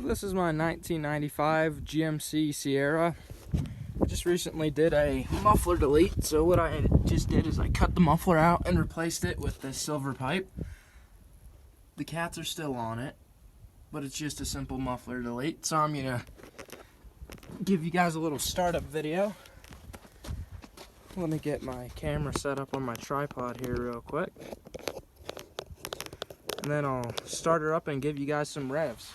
This is my 1995 GMC Sierra. I just recently did a muffler delete, so what I just did is I cut the muffler out and replaced it with this silver pipe. The cats are still on it, but it's just a simple muffler delete. So I'm gonna give you guys a little startup video. Let me get my camera set up on my tripod here real quick, and then I'll start her up and give you guys some revs.